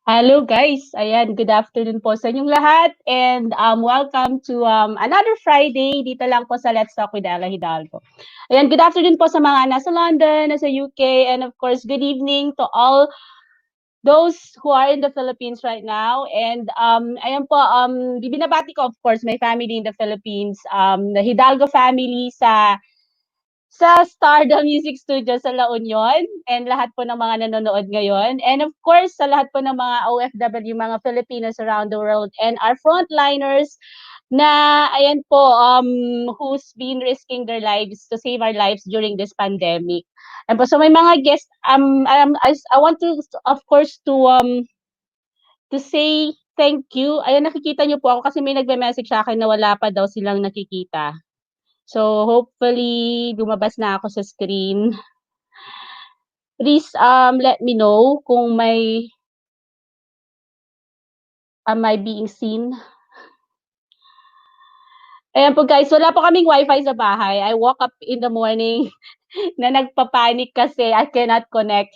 Hello guys. Ayan, good afternoon po sa inyong lahat and welcome to another Friday dito lang po sa Let's Talk with Ela Hidalgo. Ayan, good afternoon po sa mga nasa London, nasa UK, and of course, good evening to all those who are in the Philippines right now. And ayan po, binabati ko of course my family in the Philippines, the Hidalgo family sa Stardom Music Studio sa La Union and lahat po ng mga nanonood ngayon. And of course, sa lahat po ng mga OFW, mga Filipinos around the world and our frontliners na ayan po who's been risking their lives to save our lives during this pandemic. And po so may mga guests I want to of course to say thank you. Ayan nakikita niyo po ako kasi may nagme-message sa akin na wala pa daw silang nakikita. So hopefully lumabas na ako sa screen. Please let me know kung may am I being seen. Ayan po guys, wala po kaming wifi sa bahay. I woke up in the morning na nagpapanik kasi I cannot connect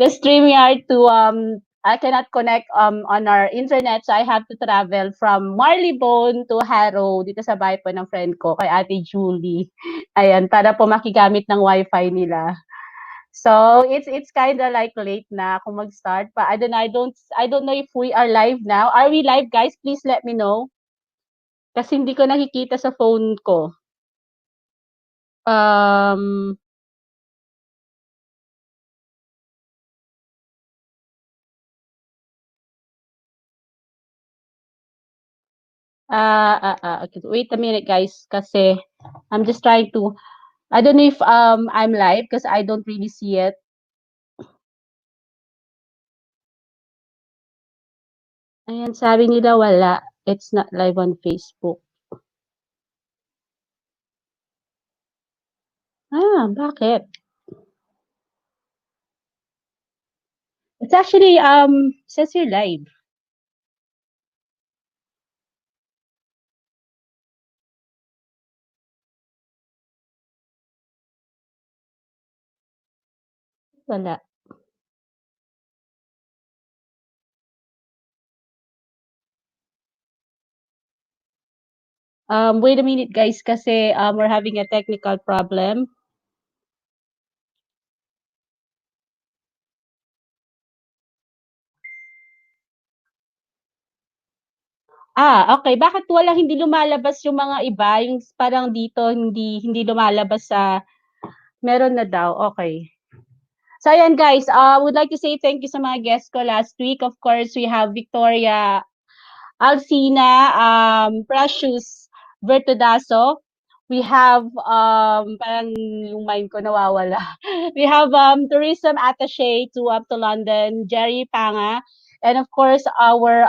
the StreamYard to I cannot connect on our internet, so I have to travel from Marylebone to Harrow dito sa bahay po ng friend ko kay Ate Julie. Ayan, para po makigamit ng wifi nila. So it's kind of like late na kung mag-start pa. I don't know if we are live now. Are we live guys? Please let me know. Kasi hindi ko nakikita sa phone ko. Um okay. Wait a minute guys kasi I'm just trying to I don't know if I'm live because I don't really see it. Ayan, sabi nila wala. It's not live on Facebook. Bakit? It's actually says here live. Wala. Wait a minute guys kasi we're having a technical problem. Okay. Bakit hindi lumalabas yung mga iba, yung parang dito hindi lumalabas sa meron na daw, okay. So ayan guys, would like to say thank you sa mga guests ko last week. Of course, we have Victoria Alcina, Precious Vertudaso. We have parang yung mind ko nawawala. We have tourism attaché to London, Jerry Panga. And of course, our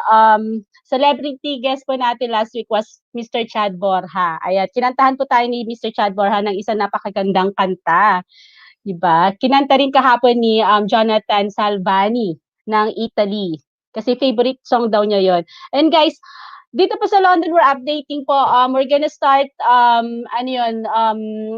celebrity guest po natin last week was Mr. Chad Borja. Ayan, kinantahan po tayo ni Mr. Chad Borja ng isang napakagandang kanta. Diba? Kinanta rin kahapon ni Jonathan Salvani ng Italy. Kasi favorite song daw niya yon. And guys, dito po sa London, we're updating po. We're gonna start,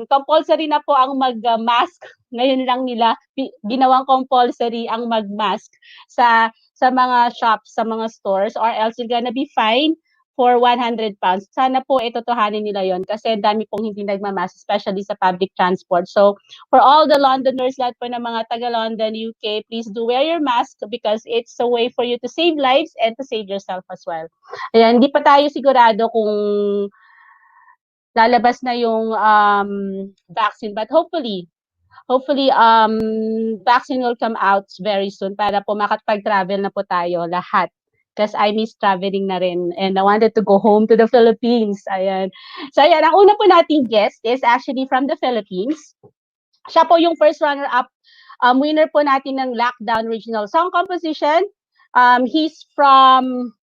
compulsory na po ang mag-mask. Ngayon lang nila ginawang compulsory ang mag-mask sa mga shops, sa mga stores, or else you're gonna be fined for £100. Sana po itotohanin nila yon kasi dami pong hindi nagmamask, especially sa public transport. So, for all the Londoners, lahat po ng mga taga-London, UK, please do wear your mask because it's a way for you to save lives and to save yourself as well. Ayan, hindi pa tayo sigurado kung lalabas na yung vaccine, but hopefully vaccine will come out very soon para po makapag-travel na po tayo lahat. Because I miss traveling na rin and I wanted to go home to the Philippines. Ayan. So ayan, ang una po nating guest is actually from the Philippines. Siya po yung first runner-up winner po natin ng Lockdown Regional Song Composition. He's from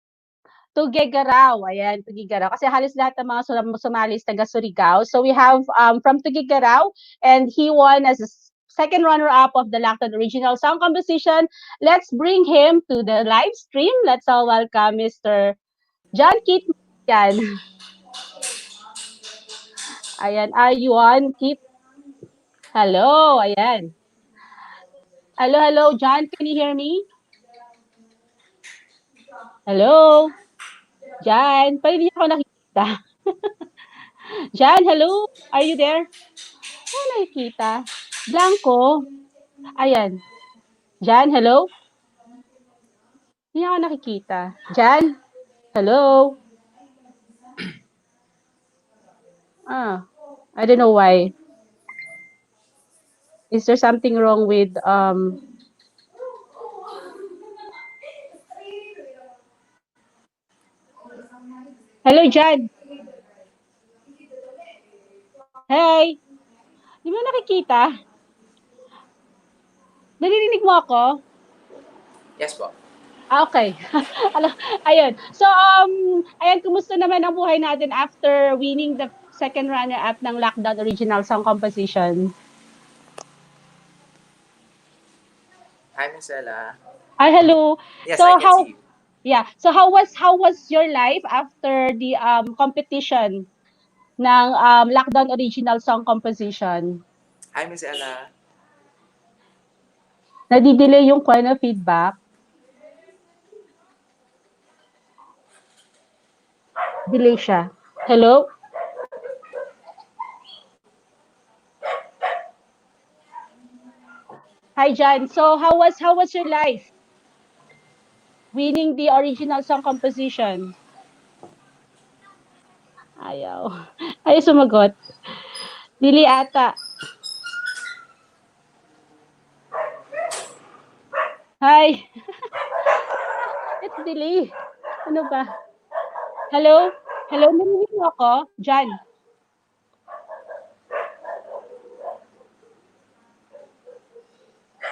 Tuguegarao. Ayan, Tuguegarao. Kasi halos lahat ng mga sumali is taga Surigao. So we have from Tuguegarao and he won as a second runner-up of the Lockdown Original Song Composition. Let's bring him to the live stream. Let's all welcome Mr. John Kit. Ayan. Ayan, are you on, Kit? Hello, ayan. Hello, John. Can you hear me? Hello? Jan, parang hindi niyo ako nakikita. Jan, hello? Are you there? Wala nakikita. Blanco. Ayan. Jan, hello? Hindi niyo ako nakikita. Jan, hello? Ah, I don't know why. Is there something wrong with Hello, Jan. Hey, di mo nakikita? Naririnig mo ako? Yes po. Okay. Ayun. So, ayan, kumusta naman ang buhay natin after winning the second runner-up ng Lockdown Original Song Composition? Hi, Miss Ella. Ay, hello. Yes, I So, can see you. yeah. So, how was your life after the competition ng Lockdown Original Song Composition? Hi, Miss Ella. Nadidelay yung feedback? Delay siya. Hello? Hi, John. So, how was your life winning the original song composition? Ayaw. Ayaw sumagot. Dili ata. Hi. It's delay. Ano ba? Hello? Hello, narinig mo ako? John.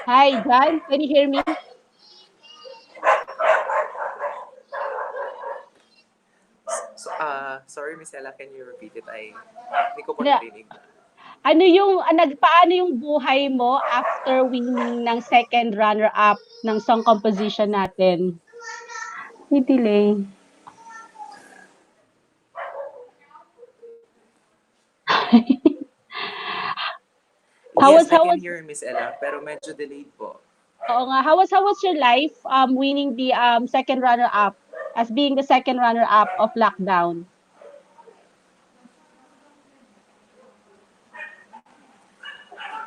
Hi, John. Can you hear me? Sorry, Miss Ella, can you repeat it? Hindi ko po Na, narinig. paano yung buhay mo after winning ng second runner-up ng song composition natin? May delay. how Yes, was I how can was hear Miss Ella, pero medyo delayed po. Oo nga. How was your life winning the second runner-up as being the second runner-up of Lockdown?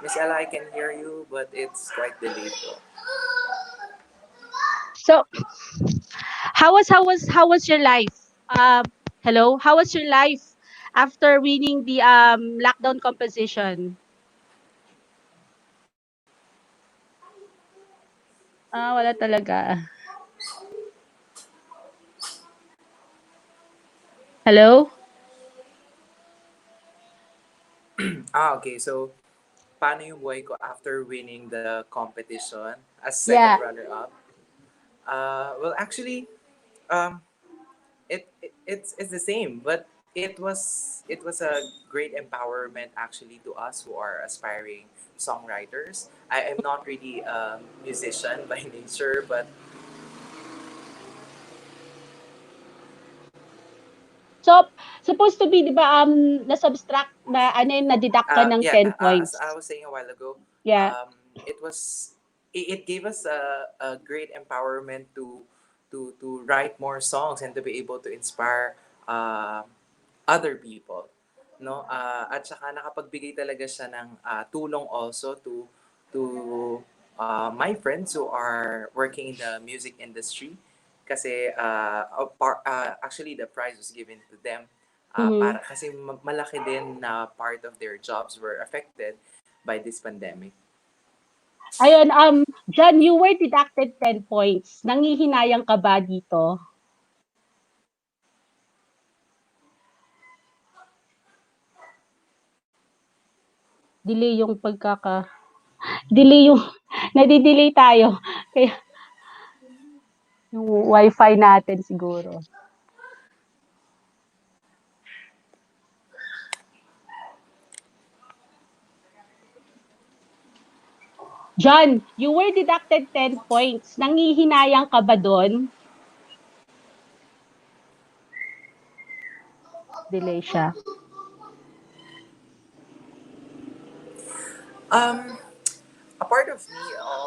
Miss Ella, I can hear you, but it's quite delayed po. So, how was your life? Hello, how was your life after winning the Lockdown composition? Wala talaga. Hello? Okay. So, paano yung buhay ko after winning the competition as second Yeah. runner-up? Well, actually, um, it's the same, but it was a great empowerment actually to us who are aspiring songwriters. I am not really a musician by nature, but So, supposed to be, di ba, na-subtract na, ano yun, na-deduct ka ng yeah, 10 as I points. was saying a while ago, Yeah. it was it gave us a great empowerment to write more songs and to be able to inspire other people, no, at saka nakapagbigay talaga siya ng tulong also to my friends who are working in the music industry kasi actually the prize was given to them Mhm. para kasi malaki din na part of their jobs were affected by this pandemic. Ayun, John, you were deducted 10 points. Nanghihinayang ka ba dito? Delay yung delay yung, nadidelay tayo. Kaya, yung wifi natin siguro. John, you were deducted 10 points. Nanghihinayang ka ba doon? Delay siya. um a part of me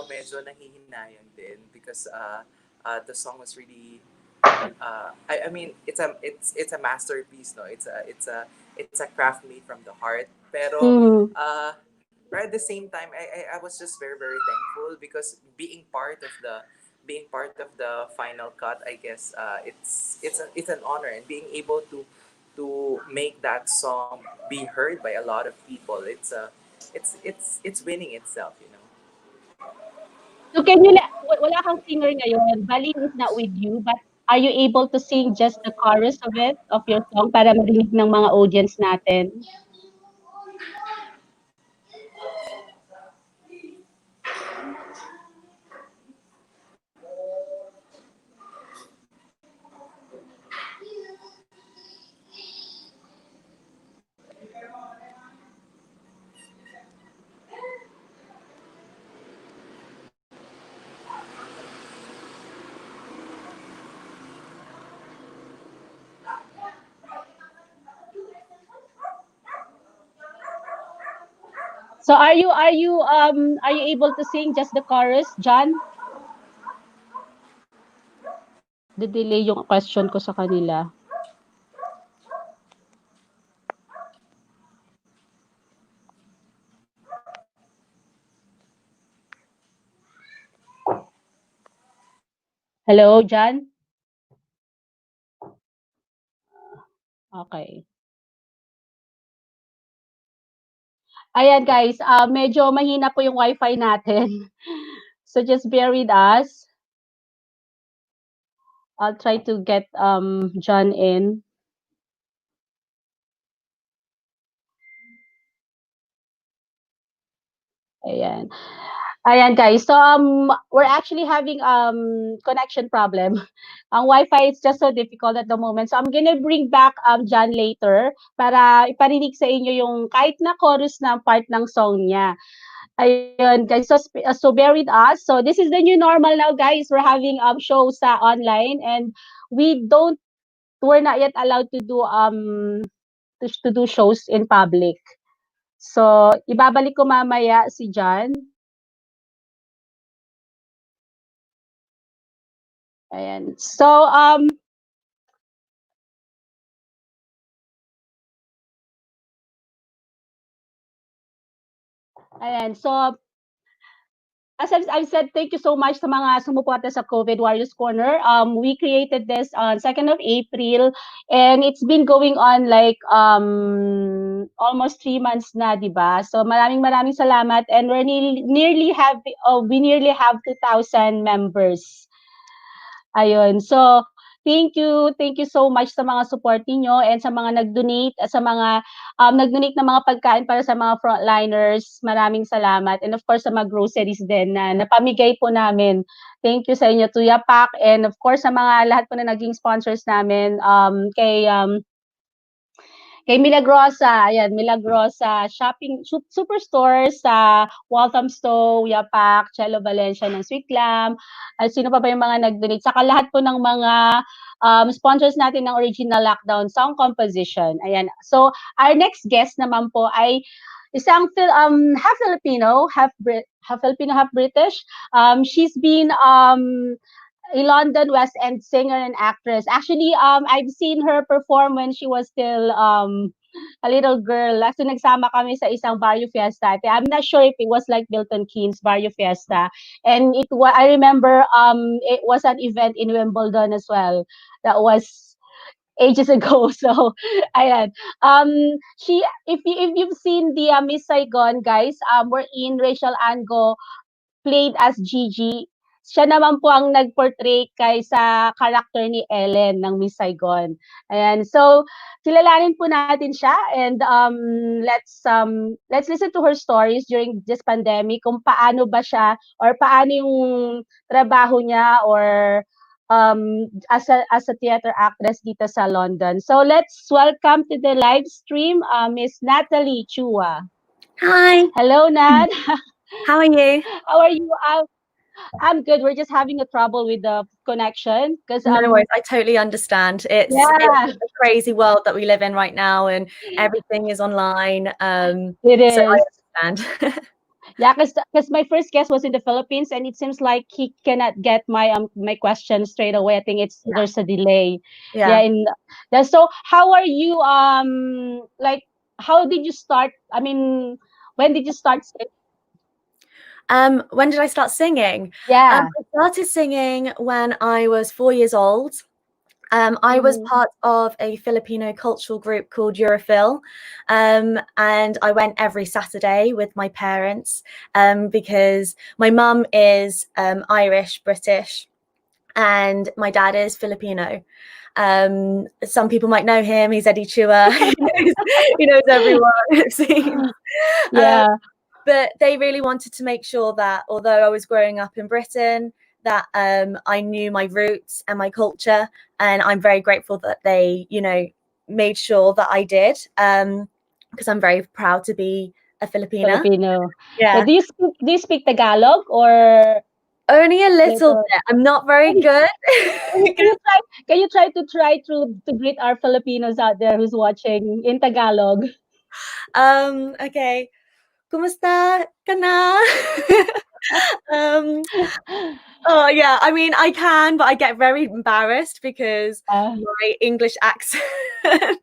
medyo nanghihinayang din because the song was really I mean, it's a masterpiece, no. It's a craft made from the heart. Pero Mm. right at the same time, I was just very very thankful because being part of the final cut, I guess it's an honor, and being able to make that song be heard by a lot of people. It's winning itself, you know. So can you wala kang singer ngayon, Balin is not with you, but are you able to sing just the chorus of it, of your song para marinig ng mga audience natin? So are you able to sing just the chorus, John? Nagde-delay yung question ko sa kanila. Hello, John? Okay. Ayan guys, medyo mahina po yung wifi natin. So just bear with us. I'll try to get John in. Ayan. Ayan guys. So we're actually having connection problem. Ang Wi-Fi is just so difficult at the moment. So I'm gonna bring back John later para iparinig sa inyo yung kahit na chorus na part ng song niya. Ayun guys. So bear with us. So this is the new normal now guys. We're having shows sa online, and we're not yet allowed to do to do shows in public. So ibabalik ko mamaya si John. Ayan. So, ayan. So, as I've said, thank you so much sa mga sumuporta sa COVID Warriors Corner. We created this on 2nd of April, and it's been going on like almost 3 months na, di ba? So maraming maraming salamat, and we nearly have 2,000 members. Ayun. So, thank you so much sa mga support niyo and sa mga nag-donate, sa mga nag-donate ng mga pagkain para sa mga frontliners. Maraming salamat. And of course, sa mga groceries din na napamigay po namin. Thank you sa inyo, Tuya Pak. And of course, sa mga lahat po na naging sponsors namin, kay Milagrosa, ayan, Milagrosa Shopping Superstore sa Walthamstow, Yapak, Chelo Valencia ng Sweet Lamb, at sino pa ba yung mga nag-donate, saka lahat po ng mga sponsors natin ng original lockdown song composition. Ayan. So, our next guest naman po ay isang half Filipino, half Filipino, half British. She's been a London West End singer and actress. Actually, I've seen her perform when she was still a little girl. Actually, nagsama kami sa isang Barrio Fiesta. I'm not sure if it was like Milton Keynes Barrio Fiesta. And I remember it was an event in Wimbledon as well. That was ages ago. So, ayan. If you've seen the Miss Saigon, guys, we're in Rachel Ango played as Gigi. Siya naman po ang nag-portray kay sa character ni Elen ng Miss Saigon. Ayan. So, kilalanin po natin siya, and let's listen to her stories during this pandemic, kung paano ba siya or paano yung trabaho niya or as a theater actress dito sa London. So, let's welcome to the live stream Miss Natalie Chua. Hi. Hello, Nat. How are you? How are you? I'm good. We're just having a trouble with the connection because No worries. I totally understand. It's a crazy world that we live in right now, and everything is online. It is. So I understand. Yeah, because my first guest was in the Philippines, and it seems like he cannot get my question straight away. I think it's Yeah. there's a delay. Yeah, Yeah. so how are you? Like, how did you start? I mean, when did you start singing? When did I start singing? Yeah. I started singing when I was 4 years old. I was Mhm. part of a Filipino cultural group called Geophel, and I went every Saturday with my parents because my mum is Irish, British, and my dad is Filipino. Some people might know him. He's Eddie Chua. He knows everyone, it seems. Um, Yeah. but they really wanted to make sure that although I was growing up in Britain, that I knew my roots and my culture, and I'm very grateful that they, made sure that I did, because I'm very proud to be a Filipina. Filipino. Yeah. Yeah, Do you speak Tagalog or only a little little? bit. I'm not very good. Can you try to greet our Filipinos out there who's watching in Tagalog? Okay. Kumusta ka na? um, Oh yeah, I mean I can, but I get very embarrassed because Uh, my English accent. but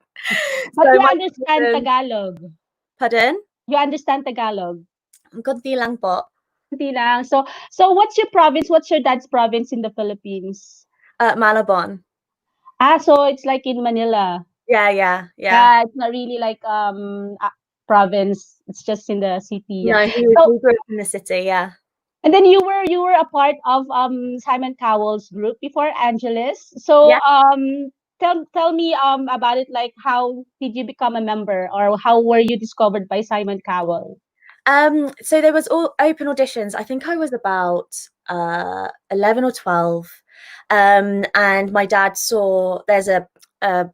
So you my understand cousin, Tagalog. pardon? You understand Tagalog. Konti lang po. Hindi lang. So what's your province? What's your dad's province in the Philippines? Malabon. So it's like in Manila. Yeah. Yeah, it's not really like province. It's just in the city. Yeah. No, So we grew up in the city. Yeah. and then you were a part of Simon Cowell's group before, Angeles. So Yeah. tell me about it. Like, how did you become a member, or how were you discovered by Simon Cowell? So there was all open auditions. I think I was about 11 or 12. And my dad saw there's a, a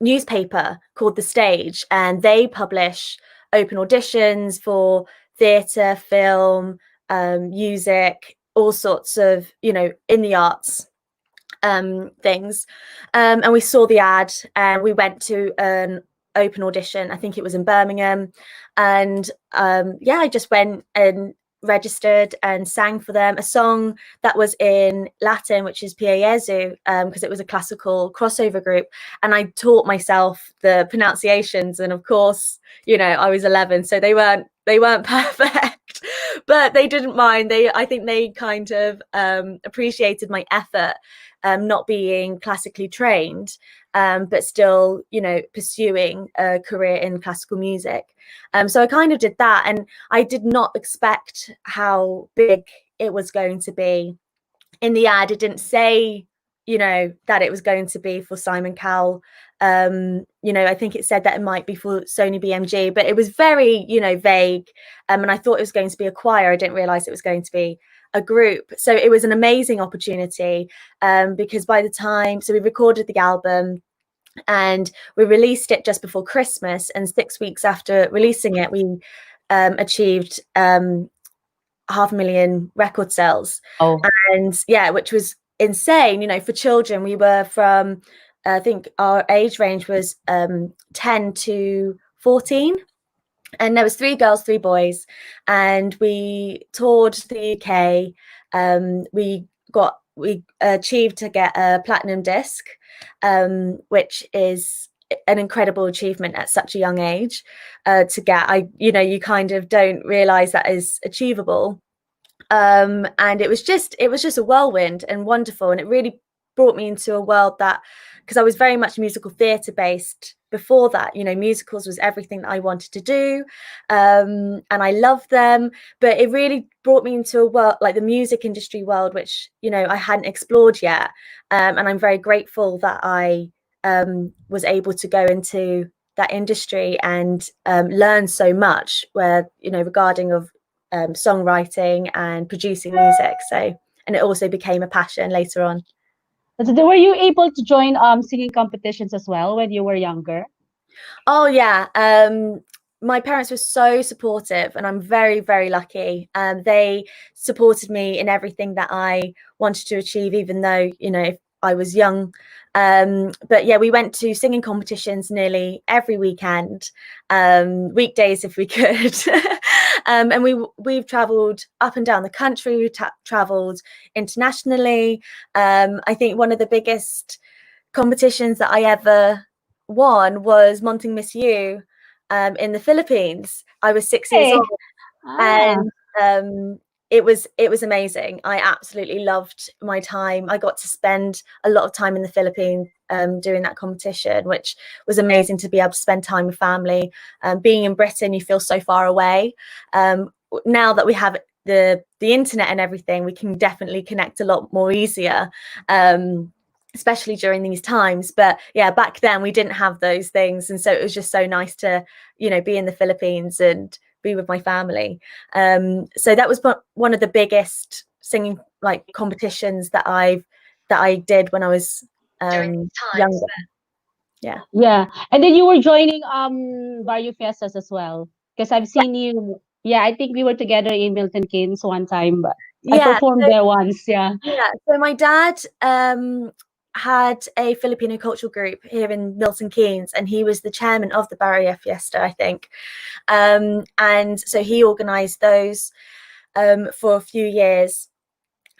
newspaper called The Stage, and they publish open auditions for theatre, film, music, all sorts of, in the arts things. And we saw the ad and we went to an open audition. I think it was in Birmingham. And I just went and registered and sang for them a song that was in Latin, which is Pia Jesu, because it was a classical crossover group. And I taught myself the pronunciations. And of course, I was 11, so they weren't perfect, but they didn't mind. I think they kind of appreciated my effort, not being classically trained, but still, pursuing a career in classical music. So I kind of did that, and I did not expect how big it was going to be. In the ad, it didn't say, that it was going to be for Simon Cowell. I think it said that it might be for Sony BMG, but it was very, vague. And I thought it was going to be a choir. I didn't realize it was going to be a group. So it was an amazing opportunity, because by the time, so we recorded the album and we released it just before Christmas, and 6 weeks after releasing it, we achieved 500,000 record sales. Oh, And yeah, which was insane. For children, we were from, I think our age range was 10 to 14, and there was 3 girls, 3 boys, and we toured the UK. We achieved to get a platinum disc, which is an incredible achievement at such a young age to get. You kind of don't realize that is achievable. And it was just a whirlwind and wonderful, and it really brought me into a world that, because I was very much musical theatre based before that, musicals was everything that I wanted to do, and I loved them, but it really brought me into a world like the music industry world, which I hadn't explored yet, and I'm very grateful that I was able to go into that industry and learn so much where regarding of songwriting and producing music. So, and it also became a passion later on. so were you able to join singing competitions as well when you were younger? Oh yeah. My parents were so supportive, and I'm very, very lucky. They supported me in everything that I wanted to achieve, even though, I was young. But yeah, we went to singing competitions nearly every weekend, weekdays if we could. And we've traveled up and down the country. We've traveled internationally. I think one of the biggest competitions that I ever won was Monting Miss U in the Philippines. I was 6 years Hey. old, Ah. and it was amazing. I absolutely loved my time. I got to spend a lot of time in the Philippines doing that competition, which was amazing to be able to spend time with family. Being in Britain, you feel so far away. Now that we have the internet and everything, we can definitely connect a lot more easier. Especially during these times. But yeah, back then we didn't have those things, and so it was just so nice to, you know, be in the Philippines and be with my family. So that was one of the biggest singing like competitions that I did when I was younger. Yeah. Yeah. And then you were joining Barrio Fiestas as well. Because I've seen you. Yeah, I think we were together in Milton Keynes one time, but I Yeah. performed there once. Yeah. Yeah. So my dad had a Filipino cultural group here in Milton Keynes, and he was the chairman of the Barrio Fiesta, I think. And so he organized those for a few years.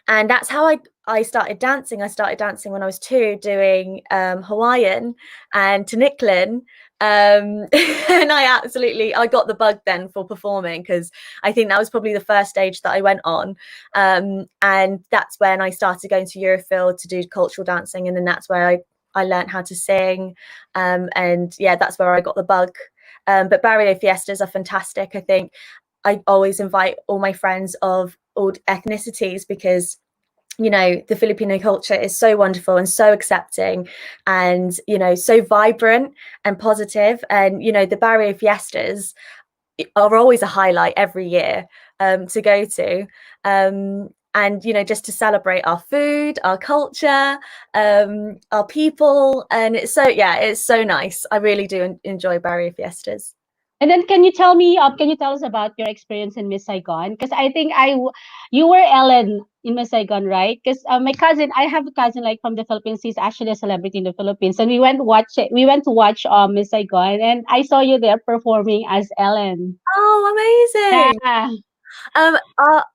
And that's how I started dancing. I started dancing when I was 2, doing Hawaiian and Taniklin. And I got the bug then for performing, because I think that was probably the first stage that I went on. And that's when I started going to Europhil to do cultural dancing. And then that's where I learned how to sing. And yeah, that's where I got the bug. But Barrio Fiestas are fantastic. I think I always invite all my friends of all ethnicities, because you know the Filipino culture is so wonderful and so accepting, and you know so vibrant and positive. And you know the Barrio Fiestas are always a highlight every year to go to, and you know just to celebrate our food, our culture, our people. And it's so nice. I really do enjoy Barrio Fiestas. And then can you tell us about your experience in Miss Saigon? Because I think you were Ellen in Miss Saigon, right? Because my cousin, I have a cousin like from the Philippines. He's actually a celebrity in the Philippines, and we went to watch Miss Saigon, and I saw you there performing as Ellen. Oh, amazing. Yeah.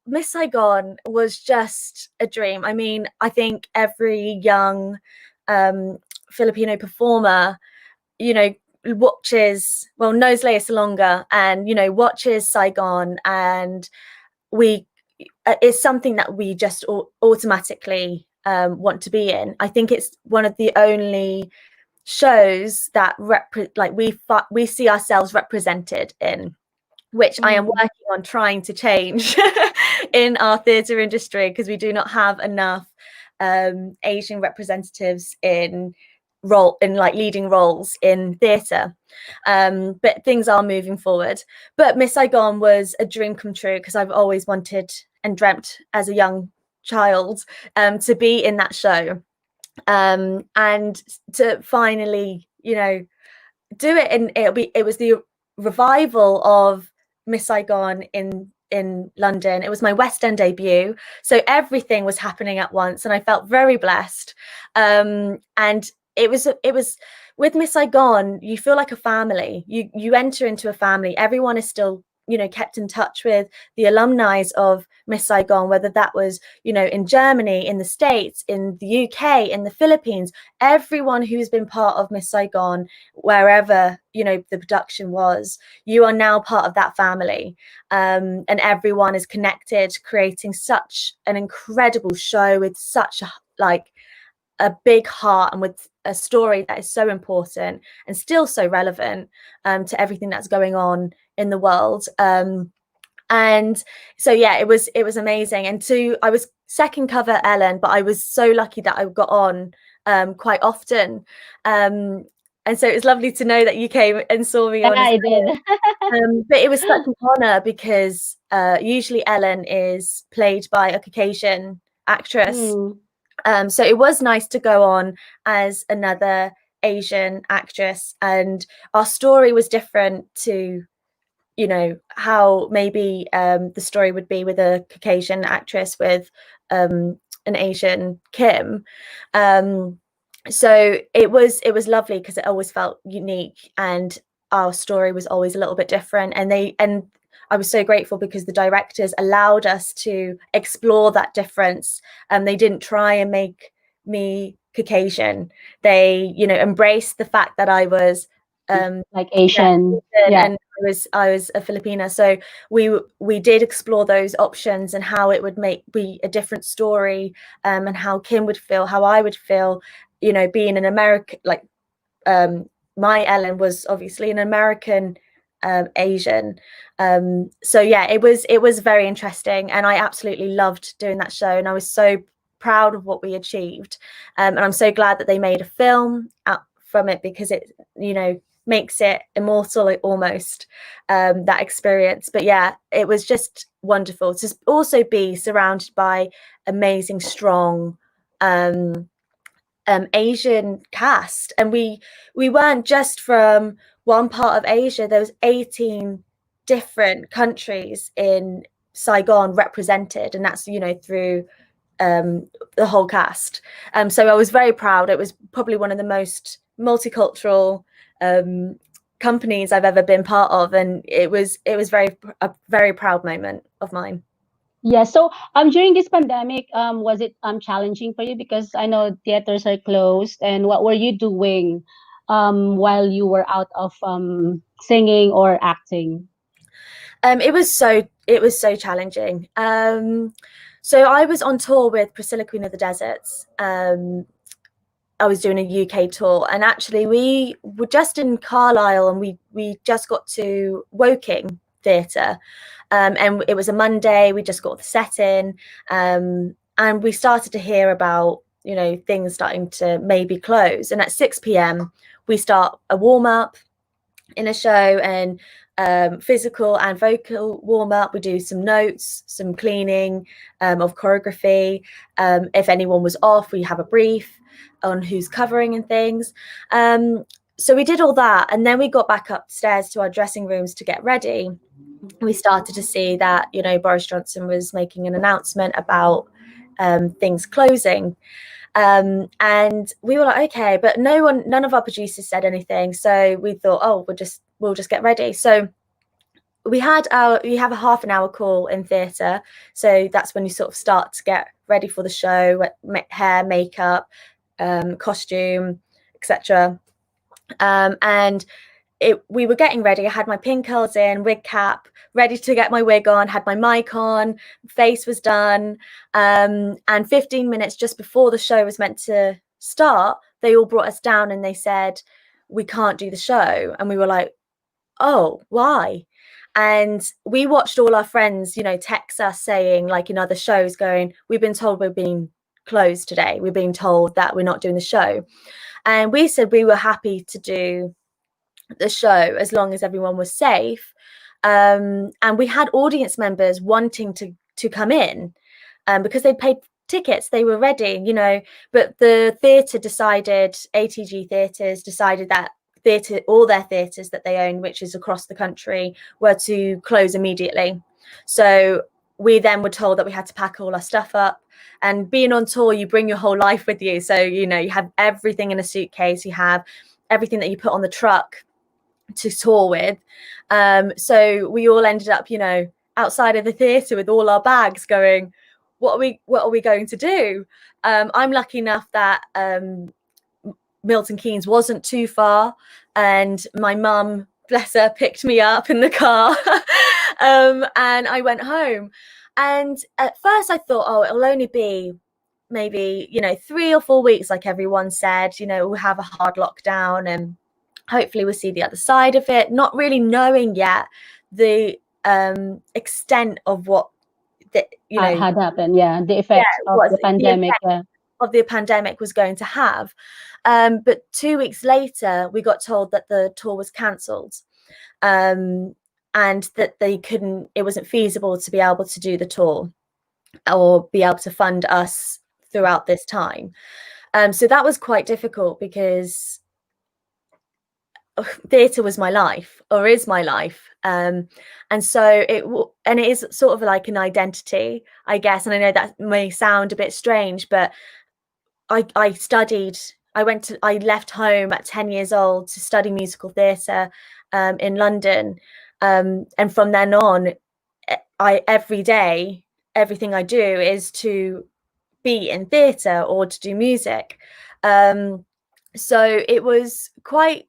Miss Saigon was just a dream. I mean, I think every young Filipino performer, you know, knows Lea Salonga, and you know watches Saigon, and it's something that we just automatically want to be in. I think it's one of the only shows that we see ourselves represented in, which I am working on trying to change in our theatre industry, because we do not have enough Asian representatives in like leading roles in theatre. But things are moving forward. But Miss Saigon was a dream come true, because I've always wanted and dreamt as a young child to be in that show, and to finally, you know, do it. And it was the revival of Miss Saigon in London. It was my West End debut, so everything was happening at once, and I felt very blessed. And it was with Miss Saigon, you feel like a family. You enter into a family. Everyone is still, you know, kept in touch with the alumni of Miss Saigon, whether that was, you know, in Germany, in the States, in the UK, in the Philippines. Everyone who's been part of Miss Saigon, wherever, you know, the production was, you are now part of that family. And everyone is connected, creating such an incredible show with such a big heart, and with a story that is so important and still so relevant to everything that's going on in the world. And so yeah, it was amazing. And I was second cover Ellen, but I was so lucky that I got on quite often. And so it was lovely to know that you came and saw me on. I did. But it was such an honor, because usually Ellen is played by a Caucasian actress. So it was nice to go on as another Asian actress, and our story was different to, you know, how maybe the story would be with a Caucasian actress with an Asian Kim. So it was lovely, because it always felt unique, and our story was always a little bit different. And I was so grateful because the directors allowed us to explore that difference. They didn't try and make me Caucasian. They, you know, embraced the fact that I was like Asian, yeah. and I was a Filipina. So we did explore those options and how it would be a different story, and how Kim would feel, how I would feel, you know, being an American, like my Ellen was obviously an American Asian. So yeah, it was very interesting, and I absolutely loved doing that show, and I was so proud of what we achieved. And I'm so glad that they made a film out from it, because it, you know, makes it immortal almost, that experience. But yeah, it was just wonderful to also be surrounded by amazing, strong Asian cast. And we weren't just from one part of Asia. There was 18 different countries in Saigon represented, and that's, you know, through the whole cast. So I was very proud. It was probably one of the most multicultural companies I've ever been part of, and it was a very proud moment of mine. Yeah. So during this pandemic, was it challenging for you? Because I know theaters are closed, and what were you doing while you were out of singing or acting? It was so challenging. So I was on tour with Priscilla, Queen of the Deserts. I was doing a UK tour, and actually we were just in Carlisle, and we just got to Woking Theatre, and it was a Monday. We just got the set in, and we started to hear about, you know, things starting to maybe close. And at 6 p.m. we start a warm up in a show, and physical and vocal warm up. We do some notes, some cleaning of choreography. If anyone was off, we have a brief on who's covering and things. So we did all that, and then we got back upstairs to our dressing rooms to get ready. We started to see that, you know, Boris Johnson was making an announcement about things closing. And we were like, okay, but none of our producers said anything. So we thought, oh, we'll just get ready. So we have a half an hour call in theatre. So that's when you sort of start to get ready for the show, hair, makeup, costume, etc. And we were getting ready. I had my pin curls in, wig cap, ready to get my wig on, had my mic on, face was done. And 15 minutes just before the show was meant to start, they all brought us down and they said, we can't do the show. And we were like, oh, why? And we watched all our friends, you know, text us saying, like in other shows, going, we've been told we're being closed today. We're being told that we're not doing the show. And we said we were happy to do the show as long as everyone was safe. And we had audience members wanting to come in, because they'd paid tickets, they were ready, you know, but the theatre decided, ATG Theatres decided that all their theatres that they own, which is across the country, were to close immediately. So we then were told that we had to pack all our stuff up. And being on tour, you bring your whole life with you. So, you know, you have everything in a suitcase, you have everything that you put on the truck to tour with. So we all ended up, you know, outside of the theatre with all our bags going, what are we going to do? I'm lucky enough that Milton Keynes wasn't too far, and my mum, bless her, picked me up in the car. And I went home. And at first I thought, oh, it'll only be maybe, you know, 3 or 4 weeks, like everyone said, you know, we'll have a hard lockdown and hopefully we'll see the other side of it, not really knowing yet the extent of what had happened. Yeah, the effects of the pandemic. Of the pandemic was going to have. But 2 weeks later, we got told that the tour was cancelled, and that it wasn't feasible to be able to do the tour or be able to fund us throughout this time. So that was quite difficult, because theatre was my life, or is my life. And so it is sort of like an identity, I guess. And I know that may sound a bit strange, but I left home at 10 years old to study musical theatre in London. And from then on, every day, everything I do is to be in theatre or to do music. So it was quite,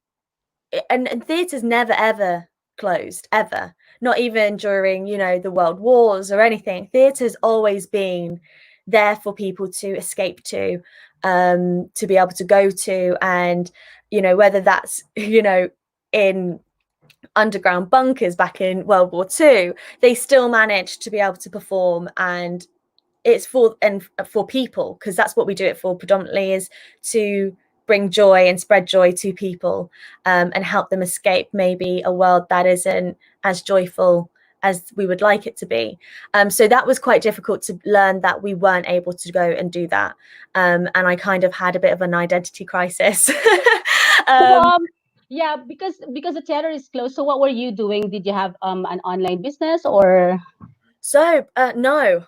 and theatre's never ever closed, ever, not even during, you know, the world wars or anything. Theatre's always been there for people to escape to be able to go to. And, you know, whether that's, you know, in underground bunkers back in World War II, they still managed to be able to perform. And it's for people, because that's what we do it for predominantly, is to bring joy and spread joy to people, and help them escape maybe a world that isn't as joyful as we would like it to be. So that was quite difficult to learn, that we weren't able to go and do that. And I kind of had a bit of an identity crisis. So, yeah, because the theater is closed. So what were you doing? Did you have an online business or? So no,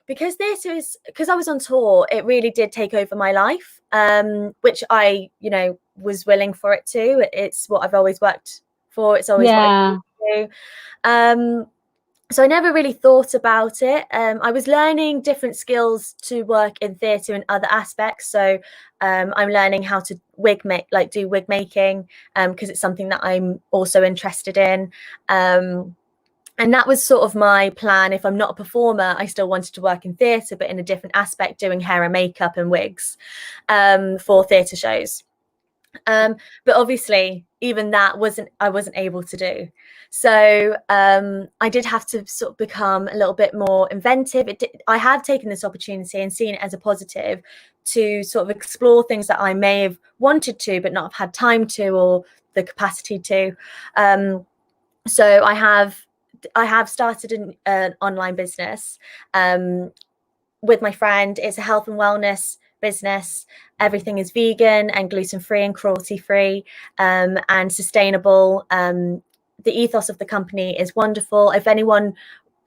because I was on tour, it really did take over my life, which I, you know, was willing for it to. It's what I've always worked for. It's always what I do. So I never really thought about it. I was learning different skills to work in theatre and other aspects. So I'm learning how to do wig making, because it's something that I'm also interested in. And that was sort of my plan. If I'm not a performer, I still wanted to work in theatre, but in a different aspect, doing hair and makeup and wigs for theatre shows. But obviously, even that I wasn't able to do. So I did have to sort of become a little bit more inventive. I have taken this opportunity and seen it as a positive, to sort of explore things that I may have wanted to, but not have had time to, or the capacity to. So I have started an online business with my friend. It's a health and wellness business. Everything is vegan and gluten-free and cruelty-free, and sustainable. The ethos of the company is wonderful. If anyone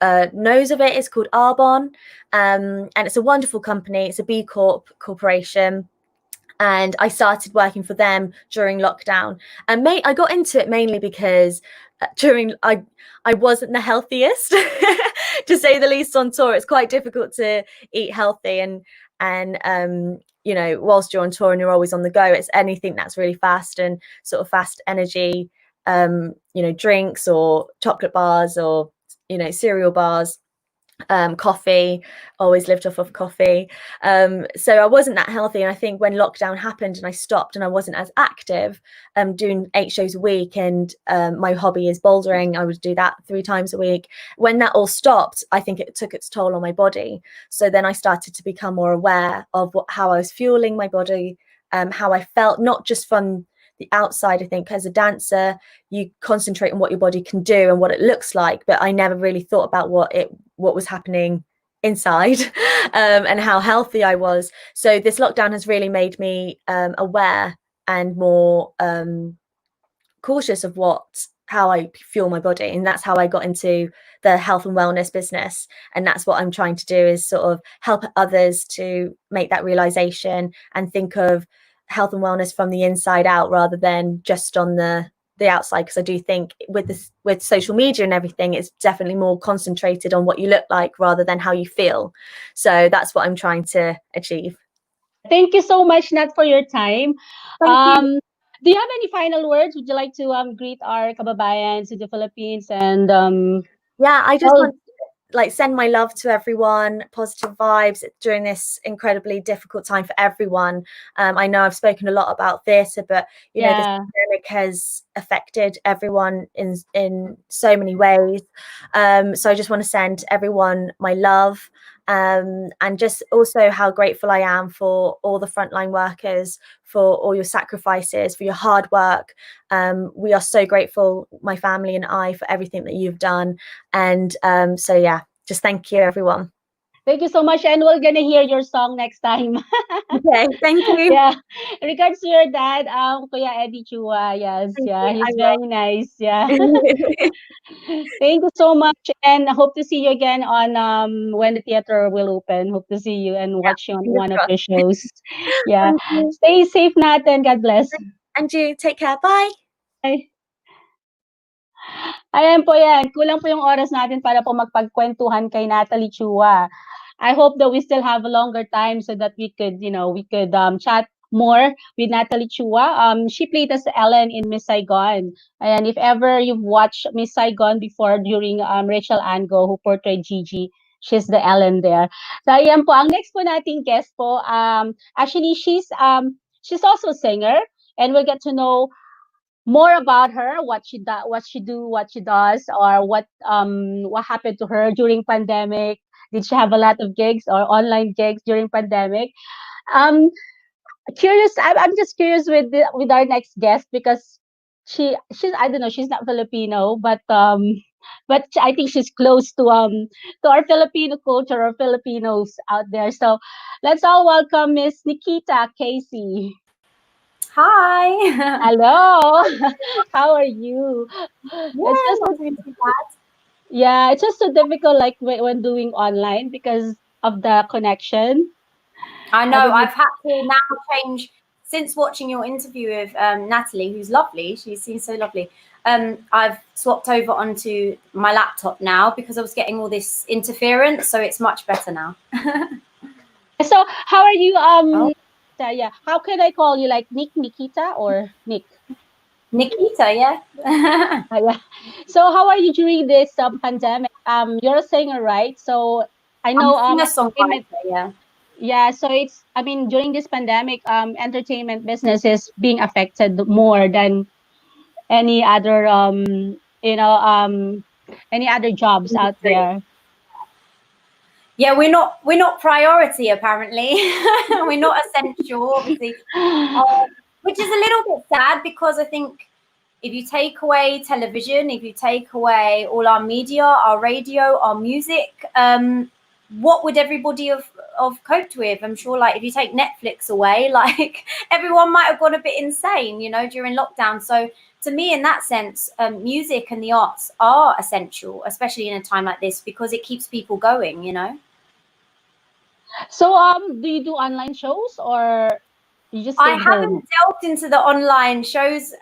knows of it, it's called Arbonne, and it's a wonderful company. It's a B Corp corporation. And I started working for them during lockdown. And I got into it mainly because I wasn't the healthiest, to say the least, on tour. It's quite difficult to eat healthy, and you know, whilst you're on tour and you're always on the go, it's anything that's really fast and sort of fast energy, you know, drinks or chocolate bars, or, you know, cereal bars. Coffee, always lived off of coffee. So I wasn't that healthy. And I think when lockdown happened and I stopped and I wasn't as active, doing 8 shows a week, and my hobby is bouldering, I would do that 3 times a week. When that all stopped, I think it took its toll on my body. So then I started to become more aware of how I was fueling my body, how I felt, not just from the outside. I think as a dancer, you concentrate on what your body can do and what it looks like, but I never really thought about what was happening inside, and how healthy I was. So this lockdown has really made me aware and more cautious of how I fuel my body. And that's how I got into the health and wellness business. And that's what I'm trying to do, is sort of help others to make that realization and think of health and wellness from the inside out, rather than just on the outside. Because I do think with social media and everything, it's definitely more concentrated on what you look like rather than how you feel. So that's what I'm trying to achieve. Thank you so much, Nat, for your time. Thank you. Do you have any final words? Would you like to greet our kababayans in the Philippines? And yeah, I just want to send my love to everyone, positive vibes during this incredibly difficult time for everyone. I know I've spoken a lot about theatre, but you know, this pandemic has affected everyone in so many ways. So I just want to send everyone my love, and just also how grateful I am for all the frontline workers, for all your sacrifices, for your hard work. We are so grateful, my family and I, for everything that you've done. And so yeah, just thank you, everyone. Thank you so much, and we're gonna hear your song next time. Okay, thank you. Yeah, in regards to your dad, Kuya Eddie Chua, yes, Thank yeah, you. he's very nice, yeah. Will. Thank you so much, and I hope to see you again on when the theater will open. Hope to see you and watch you on one of your shows. Yeah, Thank you. stay safe, Nat, and God bless. And you take care. Bye. Bye. Ayan po yan. Kulang po yung oras natin para po magpagkwentuhan kay Natalie Chua. I hope that we still have a longer time so that we could, chat more with Natalie Chua. She played as Ellen in Miss Saigon. And if ever you've watched Miss Saigon before during Rachel Ango who portrayed Gigi, she's the Ellen there. So ayan po, ang next po nating guest po, actually she's also a singer, and we'll get to know more about her, what she does, what she does, or what happened to her during pandemic. Did she have a lot of gigs or online gigs during pandemic? Um, Curious. I'm just curious with with our next guest because she's I don't know, she's not Filipino, but I think she's close to our Filipino culture or Filipinos out there. So let's all welcome Miss Nikita Casey. Hi. Hello. How are you? It's Yeah, just not doing too bad. yeah, it's just so difficult like when doing online because of the connection. I I know don't know. I've had to now change since watching your interview with Natalie, who's lovely. She seems so lovely. I've swapped over onto my laptop now because I was getting all this interference, so it's much better now. So how are you? Oh, Yeah. How can I call you? Like Nick, Nikita, or Nick? Nikita, yeah. Yeah. So how are you during this pandemic? You're a singer, right? So I I'm know a entertainment. singer-songwriter, yeah. Yeah. So it's I mean during this pandemic, entertainment business is being affected more than any other you know um any other jobs out Industry. there. Yeah, we're not priority apparently. We're not essential, obviously. Which is a little bit sad because I think if you take away television, if you take away all our media, our radio, our music, what would everybody have coped with? I'm sure, like, if you take Netflix away, like, everyone might have gone a bit insane, during lockdown. So, to me, in that sense, music and the arts are essential, especially in a time like this, because it keeps people going. So do you do online shows or you just I stayed home? haven't delved into the online shows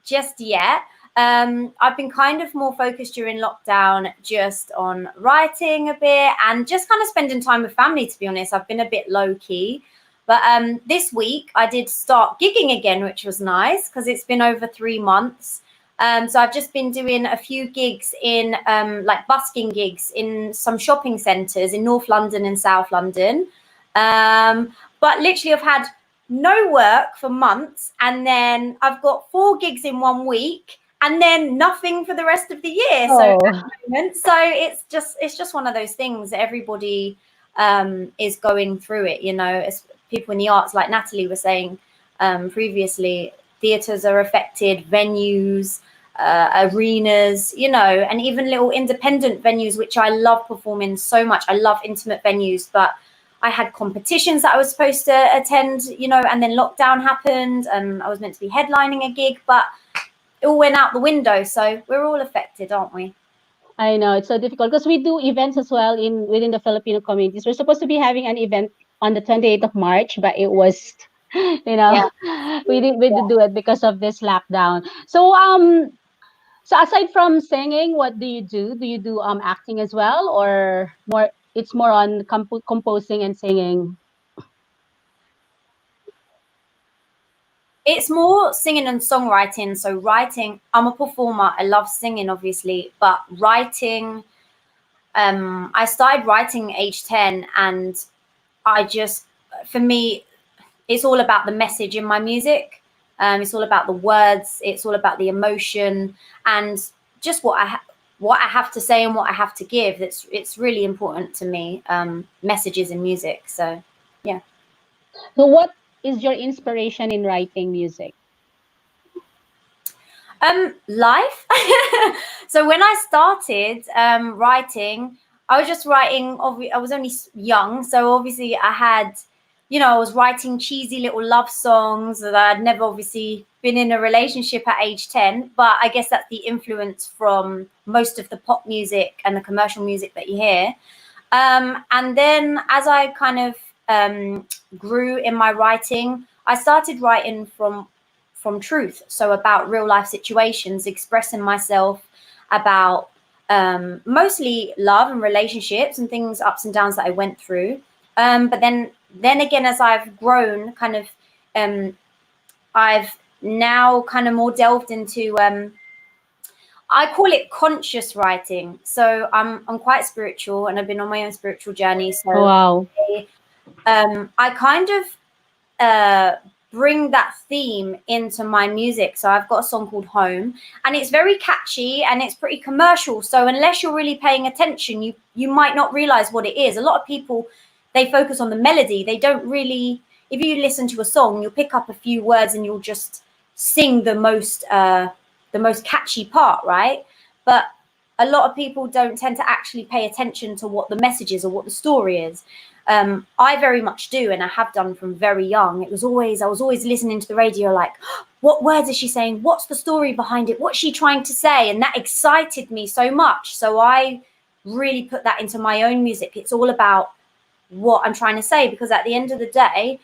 just yet. I've been kind of more focused during lockdown just on writing a bit and just kind of spending time with family, to be honest. I've been a bit low key. But this week I did start gigging again, which was nice because it's been over 3 months. So I've just been doing a few gigs in like busking gigs in some shopping centres in North London and South London. But literally I've had no work for months, and then I've got 4 gigs in 1 week, and then nothing for the rest of the year. So at Oh, the moment, so it's just one of those things that everybody is going through it. As people in the arts, like Natalie was saying previously, theatres are affected, venues, arenas, and even little independent venues, which I love performing so much. I love intimate venues, but I had competitions that I was supposed to attend, and then lockdown happened and I was meant to be headlining a gig, but it all went out the window. So we're all affected, aren't we? I know it's so difficult because we do events as well in within the Filipino communities. We're supposed to be having an event on the 28th of March, but it was, you know, Yeah. we did do it because of this lockdown. So aside from singing, what do you do? Do you do acting as well, or more? It's more on composing and singing. It's more singing and songwriting. So writing, I'm a performer. I love singing, obviously, but writing, I started writing age 10, and for me, it's all about the message in my music. It's all about the words. It's all about the emotion and just what I have to say and what I have to give. It's really important to me. Messages in music. So yeah. So what is your inspiration in writing music? Life. So when I started writing, I was just writing. I was only young, so obviously I had, I was writing cheesy little love songs that I'd never obviously been in a relationship at age 10. But I guess that's the influence from most of the pop music and the commercial music that you hear. And then as I kind of grew in my writing, I started writing from truth, so about real life situations, expressing myself, about mostly love and relationships and things, ups and downs that I went through. But then again, as I've grown, kind of, I've now kind of more delved into, I call it conscious writing. So I'm quite spiritual, and I've been on my own spiritual journey. So Wow. I kind of bring that theme into my music. So I've got a song called Home, and it's very catchy and it's pretty commercial. So unless you're really paying attention, you might not realize what it is. A lot of people, they focus on the melody. They don't really, if you listen to a song, you'll pick up a few words and you'll just sing the most catchy part, right? But a lot of people don't tend to actually pay attention to what the message is or what the story is. I very much do, and I have done from very young. I was always listening to the radio, like, what words is she saying? What's the story behind it? What's she trying to say? And that excited me so much. So I really put that into my own music. It's all about what I'm trying to say, because at the end of the day,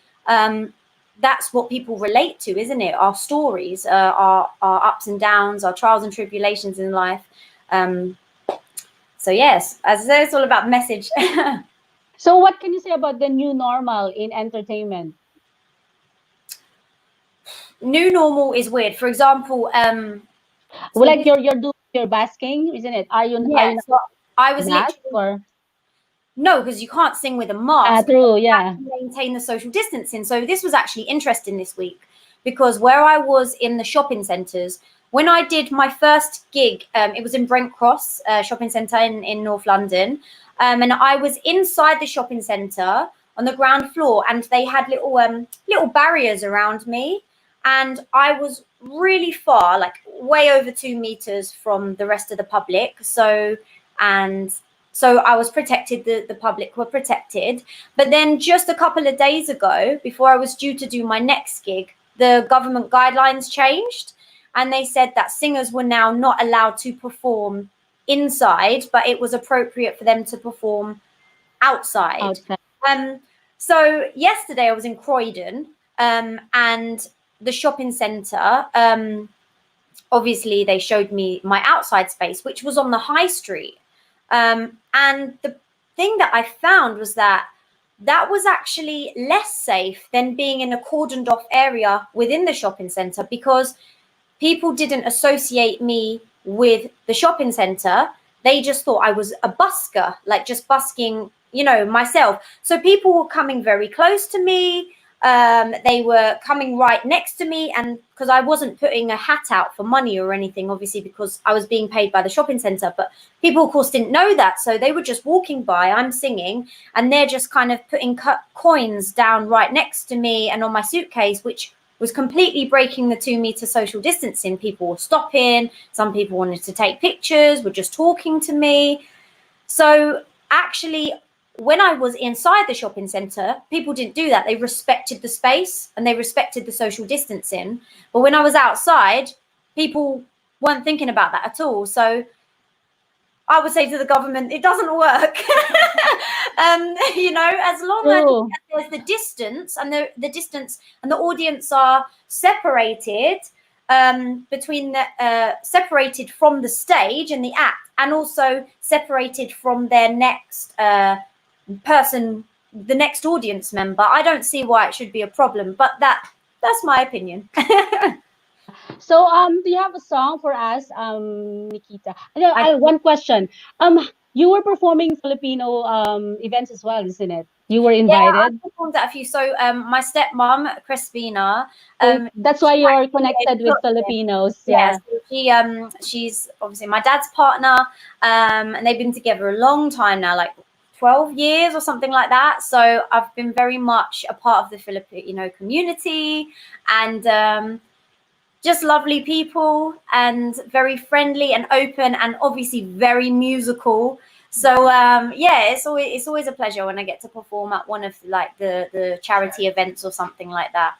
that's what people relate to, isn't it? Our stories, our ups and downs, our trials and tribulations in life. So yes, as I say, it's all about message. So what can you say about the new normal in entertainment? New normal is weird. For example, Well, like you're doing your basking, isn't it? Are you so I was mask literally, or no, because you can't sing with a mask. true, yeah. Maintain the social distancing. So this was actually interesting this week, because where I was in the shopping centres, when I did my first gig, it was in Brent Cross shopping centre in North London, and I was inside the shopping centre on the ground floor, and they had little barriers around me, and I was really far, like way over 2 meters from the rest of the public. So I was protected, the public were protected. But then just a couple of days ago, before I was due to do my next gig, the government guidelines changed, and they said that singers were now not allowed to perform inside, but it was appropriate for them to perform outside. So yesterday I was in Croydon, and the shopping centre, obviously they showed me my outside space, which was on the high street. And the thing that I found was that was actually less safe than being in a cordoned off area within the shopping centre, because people didn't associate me with the shopping centre. They just thought I was a busker, like just busking, myself. So people were coming very close to me. They were coming right next to me, and because I wasn't putting a hat out for money or anything, obviously, because I was being paid by the shopping centre, but people of course didn't know that, so they were just walking by, I'm singing, and they're just kind of putting coins down right next to me and on my suitcase, which was completely breaking the 2 meter social distancing. People were stopping, some people wanted to take pictures, were just talking to me. So actually, when I was inside the shopping centre, people didn't do that. They respected the space and they respected the social distancing. But when I was outside, people weren't thinking about that at all. So I would say to the government, it doesn't work. As long as there's the distance and the distance and the audience are separated, between the separated from the stage and the act, and also separated from their next person, the next audience member, I don't see why it should be a problem. But that's my opinion. So do you have a song for us, Nikita? I one question. You were performing Filipino events as well, isn't it? You were invited. Yeah, I performed at a few. So my stepmom, Crispina, that's why you're connected with Filipinos. Yeah. So she's obviously my dad's partner, and they've been together a long time now, like 12 years or something like that. So I've been very much a part of the Filipino community, and just lovely people, and very friendly and open, and obviously very musical. So it's always a pleasure when I get to perform at one of like the charity events or something like that.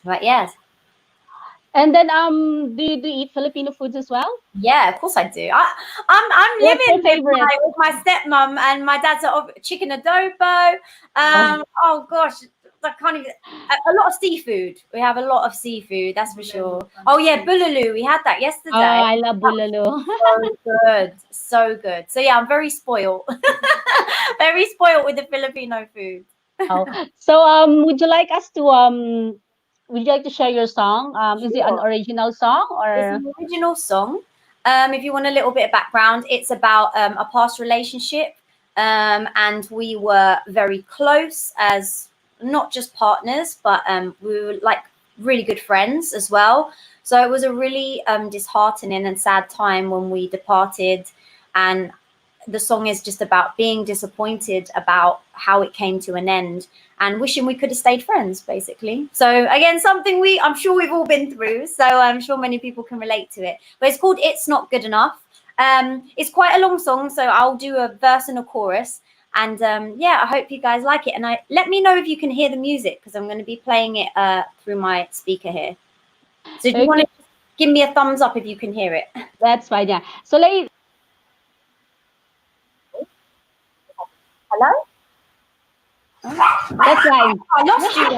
But yes. And then do you eat Filipino foods as well? Yeah, of course I do. I'm living with my stepmom, and my dad's chicken adobo. Oh gosh, I can't even. A lot of seafood. We have a lot of seafood, that's for sure. Oh yeah, bulalo. We had that yesterday. Oh, I love bulalo. So good, so good. So yeah, I'm very spoiled. Very spoiled with the Filipino food. Oh. So would you like us to would you like to share your song? Is it an Sure. original song It's or an original song. If you want a little bit of background, it's about a past relationship, and we were very close as not just partners, but we were like really good friends as well. So it was a really disheartening and sad time when we departed, and the song is just about being disappointed about how it came to an end and wishing we could have stayed friends, basically. So again, something I'm sure we've all been through, so I'm sure many people can relate to it. But it's called It's Not Good Enough. It's quite a long song, so I'll do a verse and a chorus. And yeah, I hope you guys like it. And let me know if you can hear the music, because I'm going to be playing it through my speaker here. So if you want to give me a thumbs up if you can hear it. that's fine, yeah. So like Hello? that's fine. I lost you.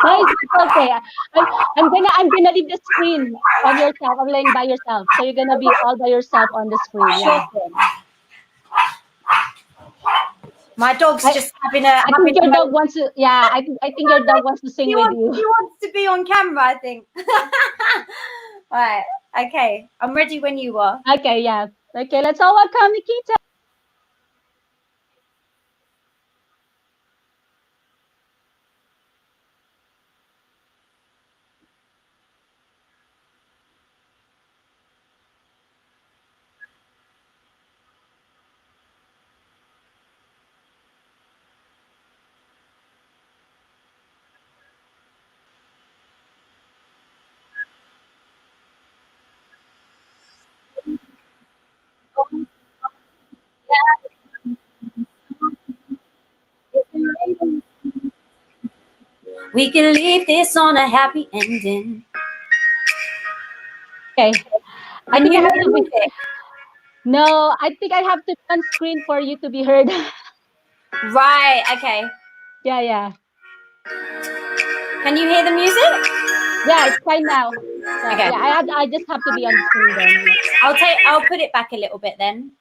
No, it's okay. I'm gonna leave the screen on yourself, I'm laying by yourself. So you're gonna be all by yourself on the screen. Yeah. My dog's just having a. I think your dog wants to. Yeah, I think your dog wants to sing with you. He wants to be on camera, I think. Right. Okay. I'm ready when you are. Okay, yeah. Okay, let's all welcome Nikita. We can leave this on a happy ending. Okay. I think I have to be. Music? No, I think I have to be on screen for you to be heard. Right. Okay. Yeah, yeah. Can you hear the music? Yeah, it's fine now. Yeah, Okay. yeah. I just have to be on the screen then. Yeah. I'll put it back a little bit then.